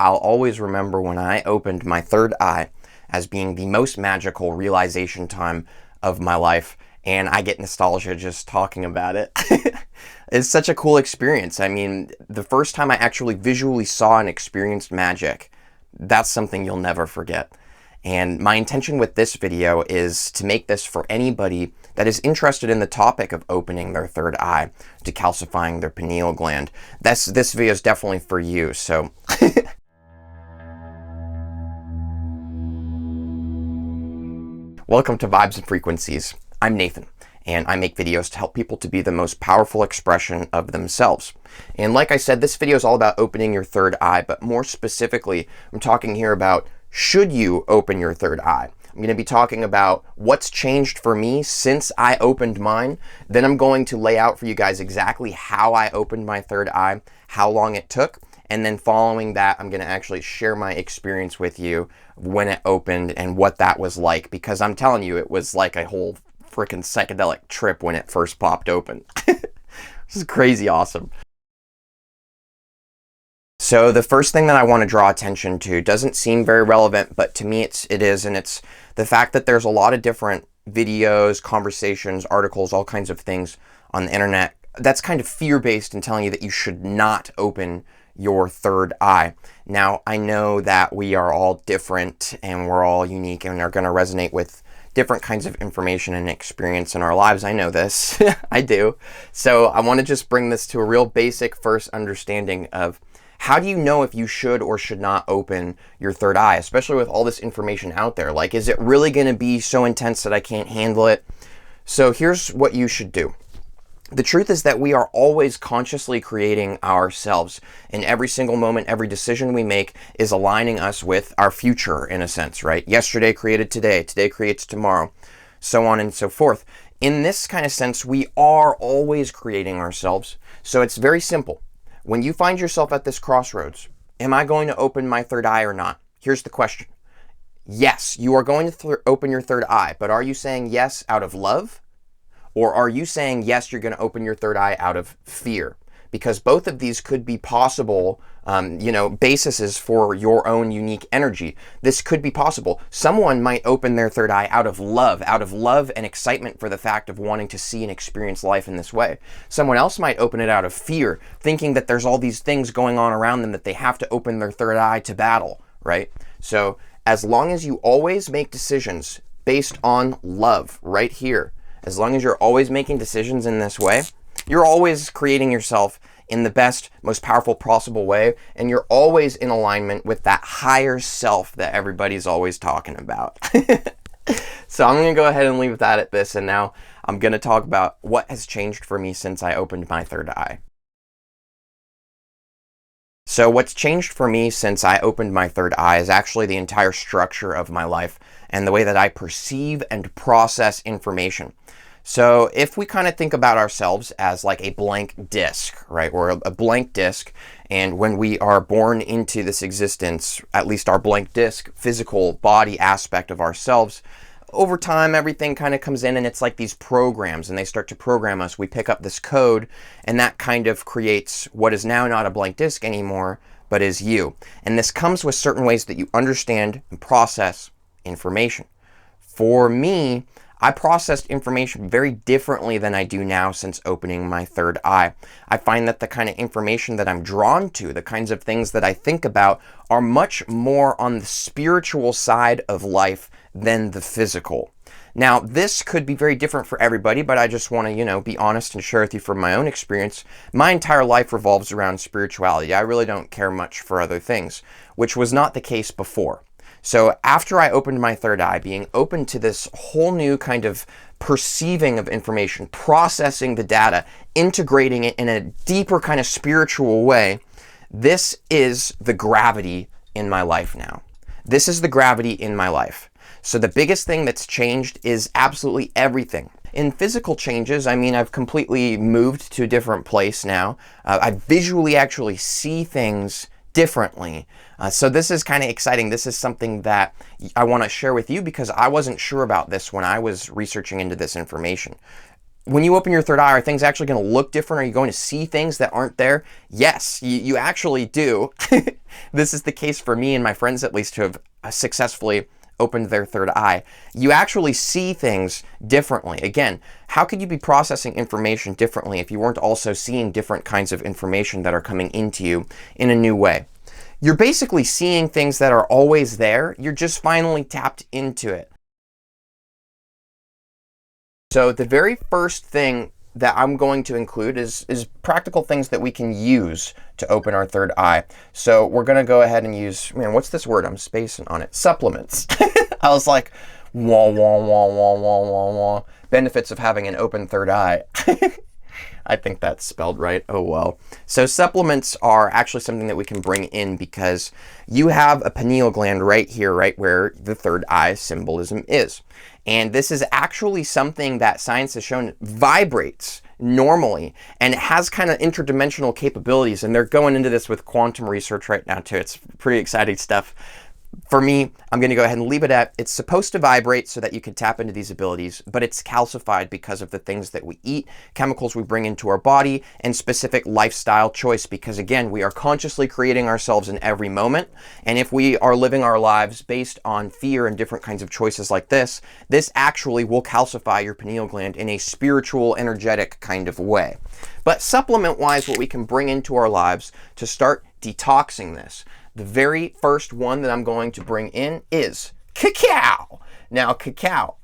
I'll always remember when I opened my third eye as being the most magical realization time of my life, and I get nostalgia just talking about it. It's such a cool experience. I mean, the first time I actually visually saw and experienced magic, that's something you'll never forget. And my intention with this video is to make this for anybody that is interested in the topic of opening their third eye, decalcifying their pineal gland. This video is definitely for you, so. Welcome to Vibes and Frequencies. I'm Nathan, and I make videos to help people to be the most powerful expression of themselves. And like I said, this video is all about opening your third eye, but more specifically, I'm talking here about should you open your third eye? I'm going to be talking about what's changed for me since I opened mine. Then I'm going to lay out for you guys exactly how I opened my third eye, how long it took, and then following that, I'm going to actually share my experience with you when it opened and what that was like, because I'm telling you, it was like a whole freaking psychedelic trip when it first popped open. This is crazy awesome. So the first thing that I want to draw attention to doesn't seem very relevant, but to me it is, and it's the fact that there's a lot of different videos, conversations, articles, all kinds of things on the internet that's kind of fear-based and telling you that you should not open your third eye. Now, I know that we are all different and we're all unique and are going to resonate with different kinds of information and experience in our lives. I know this. I do. So I want to just bring this to a real basic first understanding of how do you know if you should or should not open your third eye, especially with all this information out there? Like, is it really going to be so intense that I can't handle it? So here's what you should do. The truth is that we are always consciously creating ourselves. In every single moment, every decision we make is aligning us with our future, in a sense, right? Yesterday created today, today creates tomorrow, so on and so forth. In this kind of sense, we are always creating ourselves. So it's very simple. When you find yourself at this crossroads, am I going to open my third eye or not? Here's the question. Yes, you are going to open your third eye, but are you saying yes out of love? Or are you saying yes, you're going to open your third eye out of fear? Because both of these could be possible, bases for your own unique energy. This could be possible. Someone might open their third eye out of love and excitement for the fact of wanting to see and experience life in this way. Someone else might open it out of fear, thinking that there's all these things going on around them that they have to open their third eye to battle, right? So as long as you always make decisions based on love right here, as long as you're always making decisions in this way, you're always creating yourself in the best, most powerful possible way, and you're always in alignment with that higher self that everybody's always talking about. So I'm going to go ahead and leave that at this, and now I'm going to talk about what has changed for me since I opened my third eye. So what's changed for me since I opened my third eye is actually the entire structure of my life and the way that I perceive and process information. So if we kind of think about ourselves as like a blank disc, right? We're a blank disc, and when we are born into this existence, at least our blank disc, physical body aspect of ourselves, over time everything kind of comes in and it's like these programs, and they start to program us. We pick up this code, and that kind of creates what is now not a blank disc anymore, but is you. And this comes with certain ways that you understand and process information. For me, I processed information very differently than I do now since opening my third eye. I find that the kind of information that I'm drawn to, the kinds of things that I think about, are much more on the spiritual side of life than the physical. Now, this could be very different for everybody, but I just want to, be honest and share with you from my own experience. My entire life revolves around spirituality. I really don't care much for other things, which was not the case before. So after I opened my third eye, being open to this whole new kind of perceiving of information, processing the data, integrating it in a deeper kind of spiritual way, this is the gravity in my life now. This is the gravity in my life. So the biggest thing that's changed is absolutely everything. In physical changes, I mean, I've completely moved to a different place now. I visually actually see things differently. So this is kind of exciting. This is something that I want to share with you because I wasn't sure about this when I was researching into this information. when you open your third eye, are things actually going to look different? Are you going to see things that aren't there? Yes, you actually do. This is the case for me and my friends, at least, who have successfully opened their third eye. You actually see things differently. Again, how could you be processing information differently if you weren't also seeing different kinds of information that are coming into you in a new way? You're basically seeing things that are always there. You're just finally tapped into it. So the very first thing that I'm going to include is practical things that we can use to open our third eye. So we're going to go ahead and use, man, what's this word? I'm spacing on it. Supplements. I was like, wah, wah, wah, wah, wah, wah, wah. Benefits of having an open third eye. I think that's spelled right. Oh, well. So supplements are actually something that we can bring in because you have a pineal gland right here, right where the third eye symbolism is. And this is actually something that science has shown vibrates normally, and it has kind of interdimensional capabilities. And they're going into this with quantum research right now too. It's pretty exciting stuff. For me, I'm going to go ahead and leave it at, it's supposed to vibrate so that you can tap into these abilities, but it's calcified because of the things that we eat, chemicals we bring into our body, and specific lifestyle choice. Because again, we are consciously creating ourselves in every moment. And if we are living our lives based on fear and different kinds of choices like this actually will calcify your pineal gland in a spiritual, energetic kind of way. But supplement-wise, what we can bring into our lives to start detoxing this. The very first one that I'm going to bring in is cacao. Now, cacao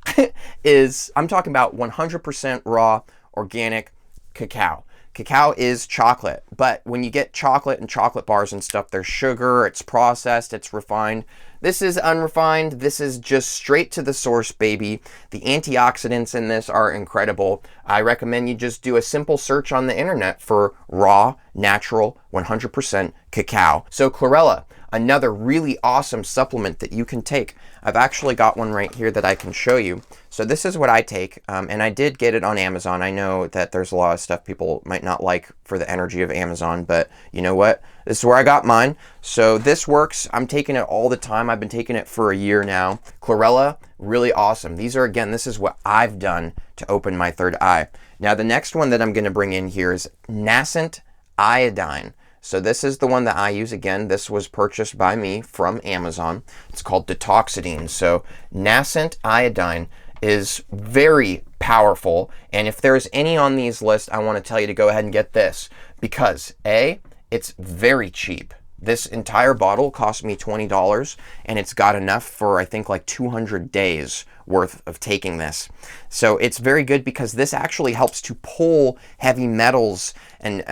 is, I'm talking about 100% raw, organic cacao. Cacao is chocolate, but when you get chocolate and chocolate bars and stuff, there's sugar, it's processed, it's refined. This is unrefined. This is just straight to the source, baby. The antioxidants in this are incredible. I recommend you just do a simple search on the internet for raw, natural, 100% cacao. So chlorella, another really awesome supplement that you can take. I've actually got one right here that I can show you. So this is what I take, and I did get it on Amazon. I know that there's a lot of stuff people might not like for the energy of Amazon, but you know what? This is where I got mine. So this works. I'm taking it all the time. I've been taking it for a year now. Chlorella, really awesome. These are, again, this is what I've done to open my third eye. Now the next one that I'm going to bring in here is nascent iodine. So this is the one that I use. Again, this was purchased by me from Amazon. It's called Detoxidine. So nascent iodine is very powerful. And if there's any on these lists, I want to tell you to go ahead and get this because A, it's very cheap. This entire bottle cost me $20 and it's got enough for I think like 200 days worth of taking this. So it's very good because this actually helps to pull heavy metals and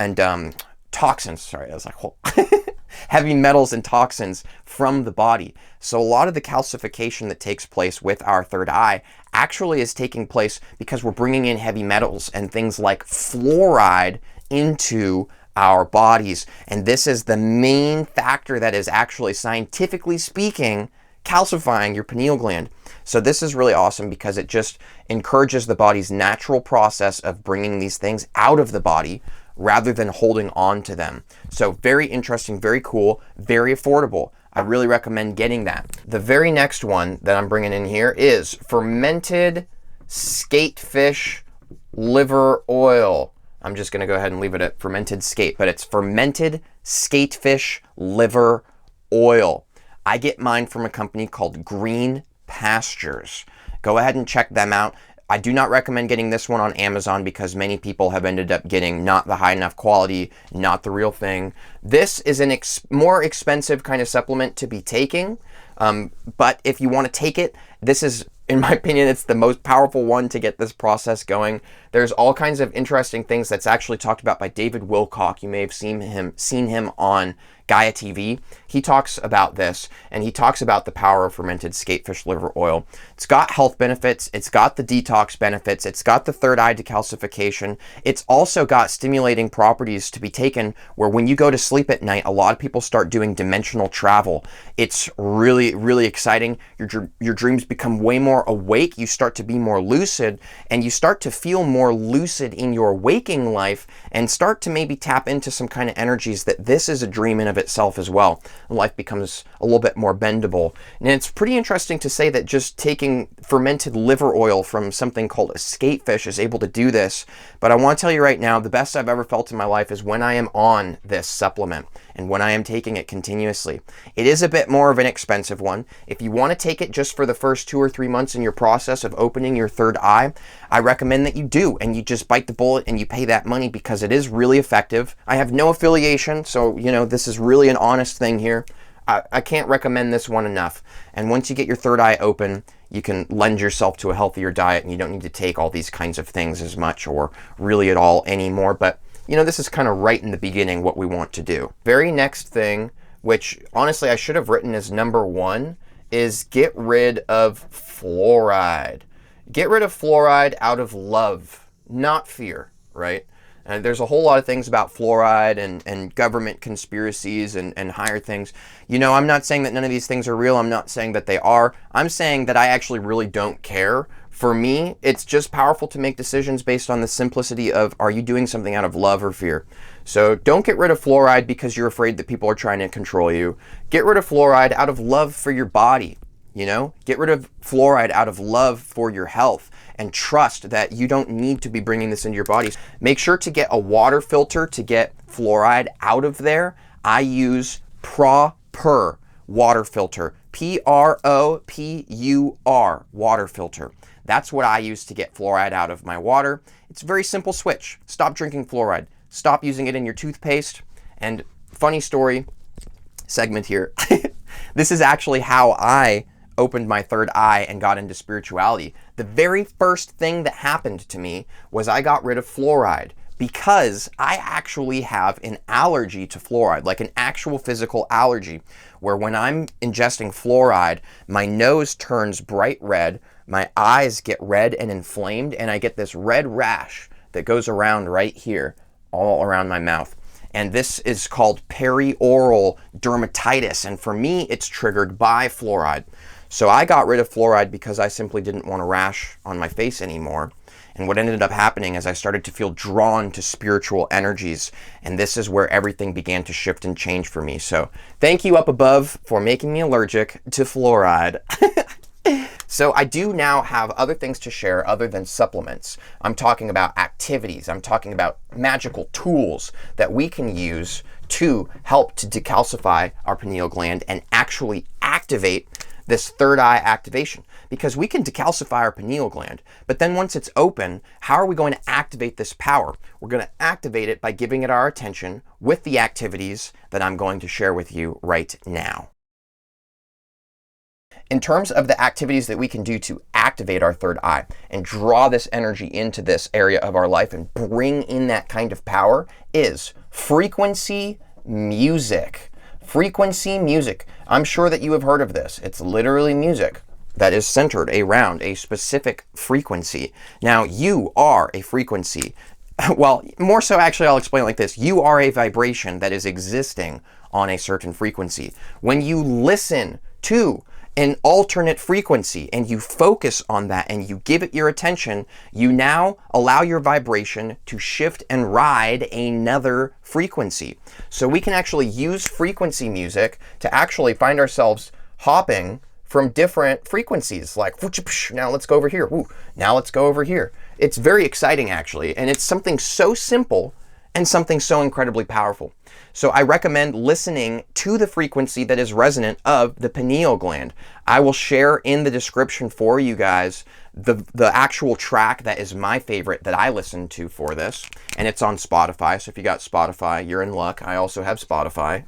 toxins. Sorry, I was like, whoa. Heavy metals and toxins from the body. So a lot of the calcification that takes place with our third eye actually is taking place because we're bringing in heavy metals and things like fluoride into our bodies. And this is the main factor that is actually, scientifically speaking, calcifying your pineal gland. So this is really awesome because it just encourages the body's natural process of bringing these things out of the body rather than holding on to them. So very interesting, very cool, very affordable. I really recommend getting that. The very next one that I'm bringing in here is fermented skatefish liver oil. I'm just going to go ahead and leave it at fermented skate, but it's fermented skatefish liver oil. I get mine from a company called Green Pastures. Go ahead and check them out. I do not recommend getting this one on Amazon because many people have ended up getting not the high enough quality, not the real thing. This is an more expensive kind of supplement to be taking, but if you want to take it, this is, in my opinion, it's the most powerful one to get this process going. There's all kinds of interesting things that's actually talked about by David Wilcock. You may have seen him on Gaia TV. He talks about this, and he talks about the power of fermented skatefish liver oil. It's got health benefits, it's got the detox benefits, it's got the third eye decalcification. It's also got stimulating properties to be taken where when you go to sleep at night, a lot of people start doing dimensional travel. It's really, really exciting. Your dreams become way more awake, you start to be more lucid, and you start to feel more lucid in your waking life and start to maybe tap into some kind of energies that this is a dream in a of itself as well. Life becomes a little bit more bendable. And it's pretty interesting to say that just taking fermented liver oil from something called a skatefish is able to do this. But I want to tell you right now, the best I've ever felt in my life is when I am on this supplement and when I am taking it continuously. It is a bit more of an expensive one. If you want to take it just for the first 2 or 3 months in your process of opening your third eye, I recommend that you do, and you just bite the bullet and you pay that money because it is really effective. I have no affiliation, so this is really an honest thing here. I can't recommend this one enough. And once you get your third eye open, you can lend yourself to a healthier diet, and you don't need to take all these kinds of things as much or really at all anymore. But this is kind of right in the beginning what we want to do. Very next thing, which honestly I should have written as number 1, is get rid of fluoride. Get rid of fluoride out of love, not fear, right? There's a whole lot of things about fluoride and government conspiracies and higher things. I'm not saying that none of these things are real. I'm not saying that they are. I'm saying that I actually really don't care. For me, it's just powerful to make decisions based on the simplicity of, are you doing something out of love or fear? So don't get rid of fluoride because you're afraid that people are trying to control you. Get rid of fluoride out of love for your body. Get rid of fluoride out of love for your health, and trust that you don't need to be bringing this into your bodies. Make sure to get a water filter to get fluoride out of there. I use Propur water filter, Propur water filter. That's what I use to get fluoride out of my water. It's a very simple switch. Stop drinking fluoride. Stop using it in your toothpaste. And funny story segment here. This is actually how I opened my third eye and got into spirituality. The very first thing that happened to me was I got rid of fluoride because I actually have an allergy to fluoride, like an actual physical allergy, where when I'm ingesting fluoride, my nose turns bright red, my eyes get red and inflamed, and I get this red rash that goes around right here, all around my mouth. And this is called perioral dermatitis, and for me, it's triggered by fluoride. So I got rid of fluoride because I simply didn't want a rash on my face anymore. And what ended up happening is I started to feel drawn to spiritual energies, and this is where everything began to shift and change for me. So thank you up above for making me allergic to fluoride. So I do now have other things to share other than supplements. I'm talking about activities. I'm talking about magical tools that we can use to help to decalcify our pineal gland and actually activate this third eye activation. Because we can decalcify our pineal gland, but then once it's open, how are we going to activate this power? We're going to activate it by giving it our attention with the activities that I'm going to share with you right now. In terms of the activities that we can do to activate our third eye and draw this energy into this area of our life and bring in that kind of power is frequency music. Frequency music. I'm sure that you have heard of this. It's literally music that is centered around a specific frequency. Now, you are a frequency. Well, more so actually, I'll explain it like this. You are a vibration that is existing on a certain frequency. When you listen to an alternate frequency and you focus on that and you give it your attention, you now allow your vibration to shift and ride another frequency. So we can actually use frequency music to actually find ourselves hopping from different frequencies, like now let's go over here, now let's go over here. It's very exciting actually, and it's something so simple and something so incredibly powerful. So I recommend listening to the frequency that is resonant of the pineal gland. I will share in the description for you guys the actual track that is my favorite that I listen to for this, and it's on Spotify. So if you got Spotify, you're in luck. I also have Spotify.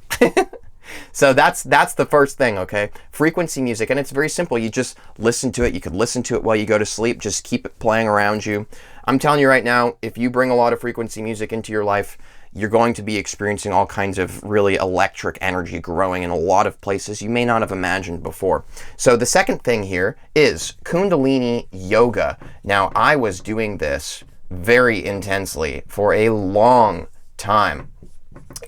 So that's the first thing, okay? Frequency music, and it's very simple. You just listen to it. You could listen to it while you go to sleep. Just keep it playing around you. I'm telling you right now, if you bring a lot of frequency music into your life, you're going to be experiencing all kinds of really electric energy growing in a lot of places you may not have imagined before. So the second thing here is Kundalini yoga. Now, I was doing this very intensely for a long time,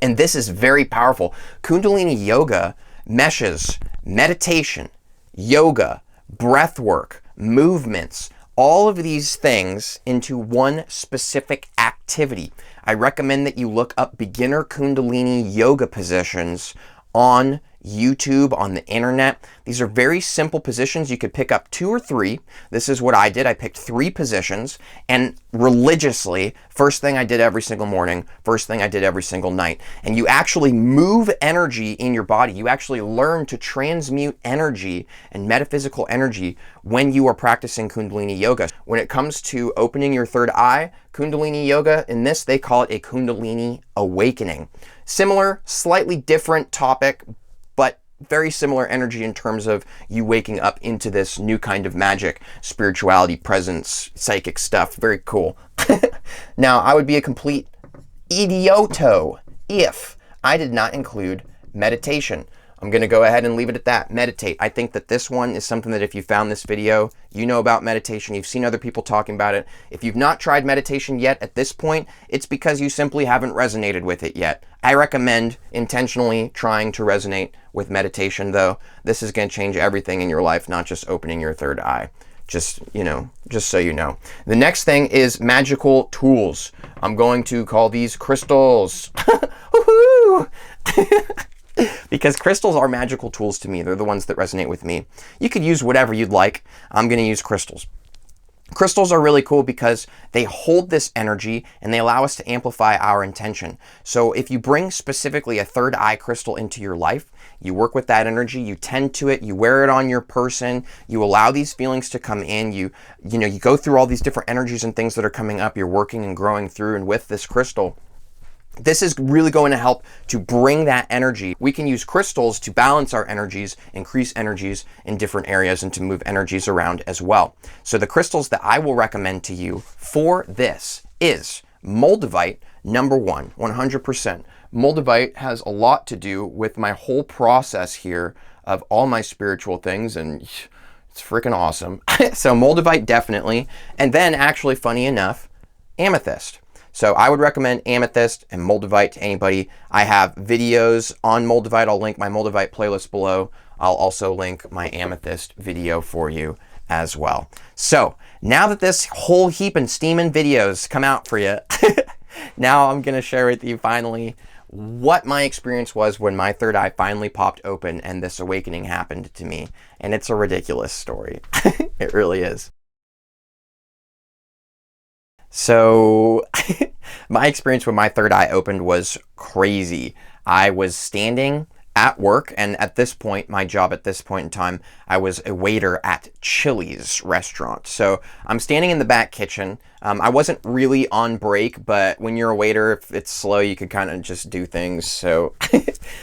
and this is very powerful. Kundalini yoga meshes meditation, yoga, breath work, movements, all of these things into one specific activity. I recommend that you look up beginner Kundalini yoga positions on YouTube, on the internet. These are very simple positions. You could pick up 2 or 3. This is what I did. I picked 3 positions, and religiously, first thing I did every single morning, first thing I did every single night. And you actually move energy in your body. You actually learn to transmute energy and metaphysical energy when you are practicing Kundalini yoga. When it comes to opening your third eye, Kundalini yoga, in this they call it a Kundalini awakening. Similar, slightly different topic, but very similar energy in terms of you waking up into this new kind of magic, spirituality, presence, psychic stuff. Very cool. Now, I would be a complete idioto if I did not include meditation. I'm going to go ahead and leave it at that. Meditate. I think that this one is something that if you found this video, you know about meditation, you've seen other people talking about it. If you've not tried meditation yet at this point, it's because you simply haven't resonated with it yet. I recommend intentionally trying to resonate with meditation, though. This is going to change everything in your life, not just opening your third eye. Just so you know. The next thing is magical tools. I'm going to call these crystals. Woohoo! Because crystals are magical tools to me. They're the ones that resonate with me. You could use whatever you'd like. I'm going to use crystals. Crystals are really cool because they hold this energy and they allow us to amplify our intention. So if you bring specifically a third eye crystal into your life, you work with that energy, you tend to it, you wear it on your person, you allow these feelings to come in, you go through all these different energies and things that are coming up, you're working and growing through and with this crystal. This is really going to help to bring that energy. We can use crystals to balance our energies, increase energies in different areas, and to move energies around as well. So the crystals that I will recommend to you for this is Moldavite, number 1, 100%. Moldavite has a lot to do with my whole process here of all my spiritual things, and it's freaking awesome. So Moldavite, definitely. And then, actually, funny enough, amethyst. So I would recommend amethyst and Moldavite to anybody. I have videos on Moldavite. I'll link my Moldavite playlist below. I'll also link my amethyst video for you as well. So now that this whole heap and steaming videos come out for you, now I'm going to share with you finally what my experience was when my third eye finally popped open and this awakening happened to me. And it's a ridiculous story. It really is. So my experience when my third eye opened was crazy. I was standing at work, and at this point, my job at this point in time, I was a waiter at Chili's restaurant. So I'm standing in the back kitchen. I wasn't really on break, but when you're a waiter, if it's slow, you could kind of just do things. So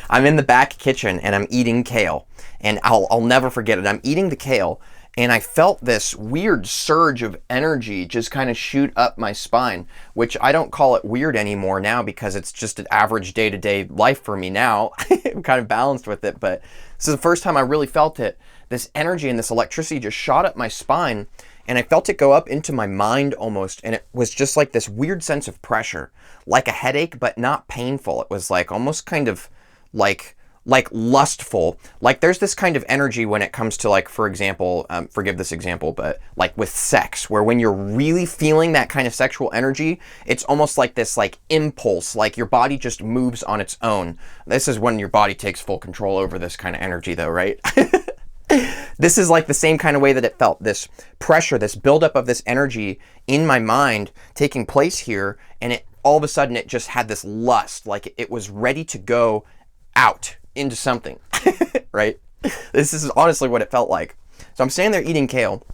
I'm in the back kitchen and I'm eating kale, and I'll never forget it. I'm eating the kale, and I felt this weird surge of energy just kind of shoot up my spine, which I don't call it weird anymore now because it's just an average day-to-day life for me now. I'm kind of balanced with it, but this is the first time I really felt it. This energy and this electricity just shot up my spine, and I felt it go up into my mind almost, and it was just like this weird sense of pressure, like a headache, but not painful. It was like almost kind of like lustful. Like there's this kind of energy when it comes to, like, for example, forgive this example, but like with sex, where when you're really feeling that kind of sexual energy, it's almost like this like impulse, like your body just moves on its own. This is when your body takes full control over this kind of energy though, right? This is like the same kind of way that it felt, this pressure, this buildup of this energy in my mind taking place here, and it all of a sudden it just had this lust, like it was ready to go out into something, right? This is honestly what it felt like. So I'm standing there eating kale,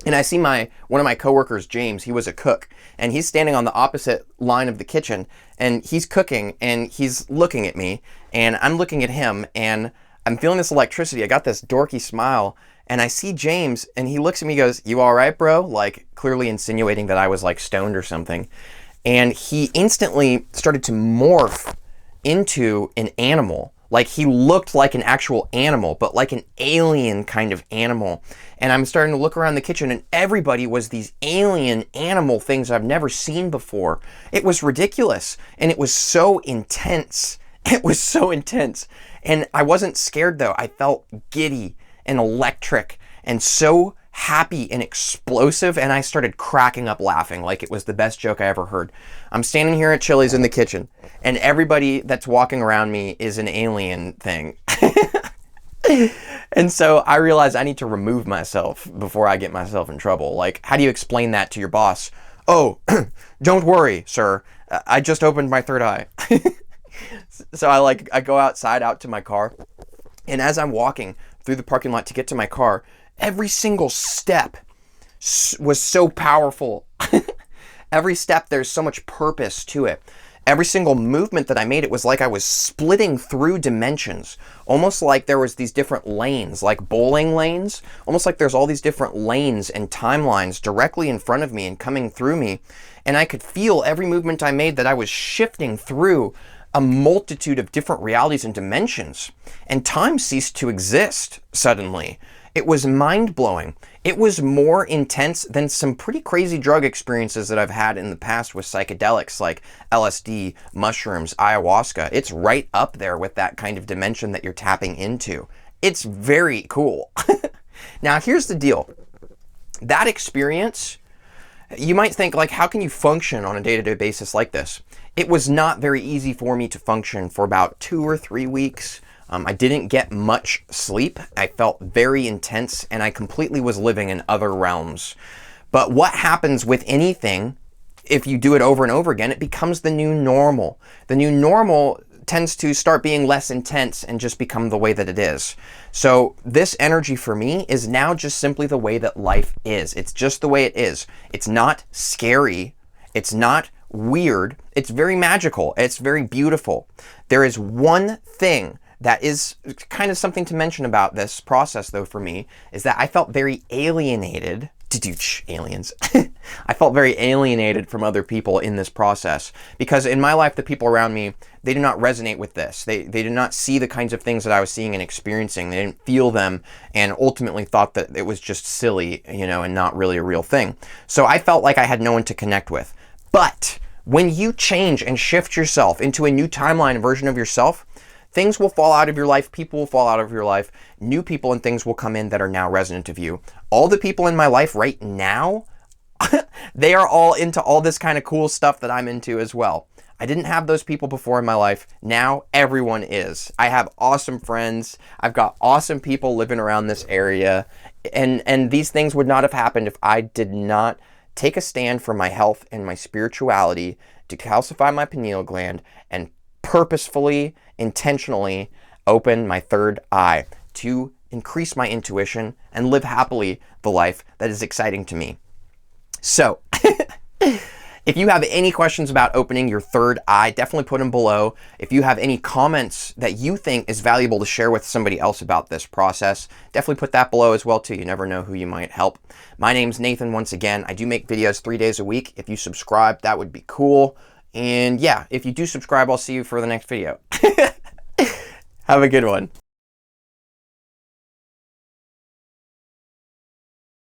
and I see one of my coworkers, James. He was a cook, and he's standing on the opposite line of the kitchen, and he's cooking, and he's looking at me, and I'm looking at him, and I'm feeling this electricity. I got this dorky smile, and I see James, and he looks at me and goes, "You all right, bro?" Like clearly insinuating that I was like stoned or something. And he instantly started to morph into an animal. Like he looked like an actual animal, but like an alien kind of animal. And I'm starting to look around the kitchen, and everybody was these alien animal things I've never seen before. It was ridiculous, and it was so intense. It was so intense. And I wasn't scared though. I felt giddy and electric and so happy and explosive, and I started cracking up laughing like it was the best joke I ever heard. I'm standing here at Chili's in the kitchen, and everybody that's walking around me is an alien thing. And so I realized I need to remove myself before I get myself in trouble. Like, how do you explain that to your boss? Oh, don't worry, sir. I just opened my third eye. So I go outside out to my car, and as I'm walking through the parking lot to get to my car, every single step was so powerful. Every step, there's so much purpose to it. Every single movement that I made, it was like I was splitting through dimensions. Almost like there was these different lanes, like bowling lanes. Almost like there's all these different lanes and timelines directly in front of me and coming through me. And I could feel every movement I made that I was shifting through a multitude of different realities and dimensions. And time ceased to exist suddenly. It was mind-blowing. It was more intense than some pretty crazy drug experiences that I've had in the past with psychedelics like LSD, mushrooms, ayahuasca. It's right up there with that kind of dimension that you're tapping into. It's very cool. Now, here's the deal. That experience, you might think, like, how can you function on a day-to-day basis like this? It was not very easy for me to function for about 2 or 3 weeks. I didn't get much sleep. I felt very intense, and I completely was living in other realms. But what happens with anything, if you do it over and over again, it becomes the new normal. The new normal tends to start being less intense and just become the way that it is. So this energy for me is now just simply the way that life is. It's just the way it is. It's not scary. It's not weird. It's very magical. It's very beautiful. There is one thing that is kind of something to mention about this process, though, for me, is that I felt very alienated. Aliens. I felt very alienated from other people in this process, because in my life, the people around me, they do not resonate with this. They did not see the kinds of things that I was seeing and experiencing. They didn't feel them, and ultimately thought that it was just silly, and not really a real thing. So I felt like I had no one to connect with. But when you change and shift yourself into a new timeline version of yourself, things will fall out of your life, people will fall out of your life, new people and things will come in that are now resonant of you. All the people in my life right now, they are all into all this kind of cool stuff that I'm into as well. I didn't have those people before in my life. Now everyone is. I have awesome friends. I've got awesome people living around this area. And these things would not have happened if I did not take a stand for my health and my spirituality, decalcify my pineal gland, and purposefully, intentionally open my third eye to increase my intuition and live happily the life that is exciting to me. So, if you have any questions about opening your third eye, definitely put them below. If you have any comments that you think is valuable to share with somebody else about this process, definitely put that below as well too. You never know who you might help. My name's Nathan once again. I do make videos 3 days a week. If you subscribe, that would be cool. And yeah, if you do subscribe, I'll see you for the next video. Have a good one.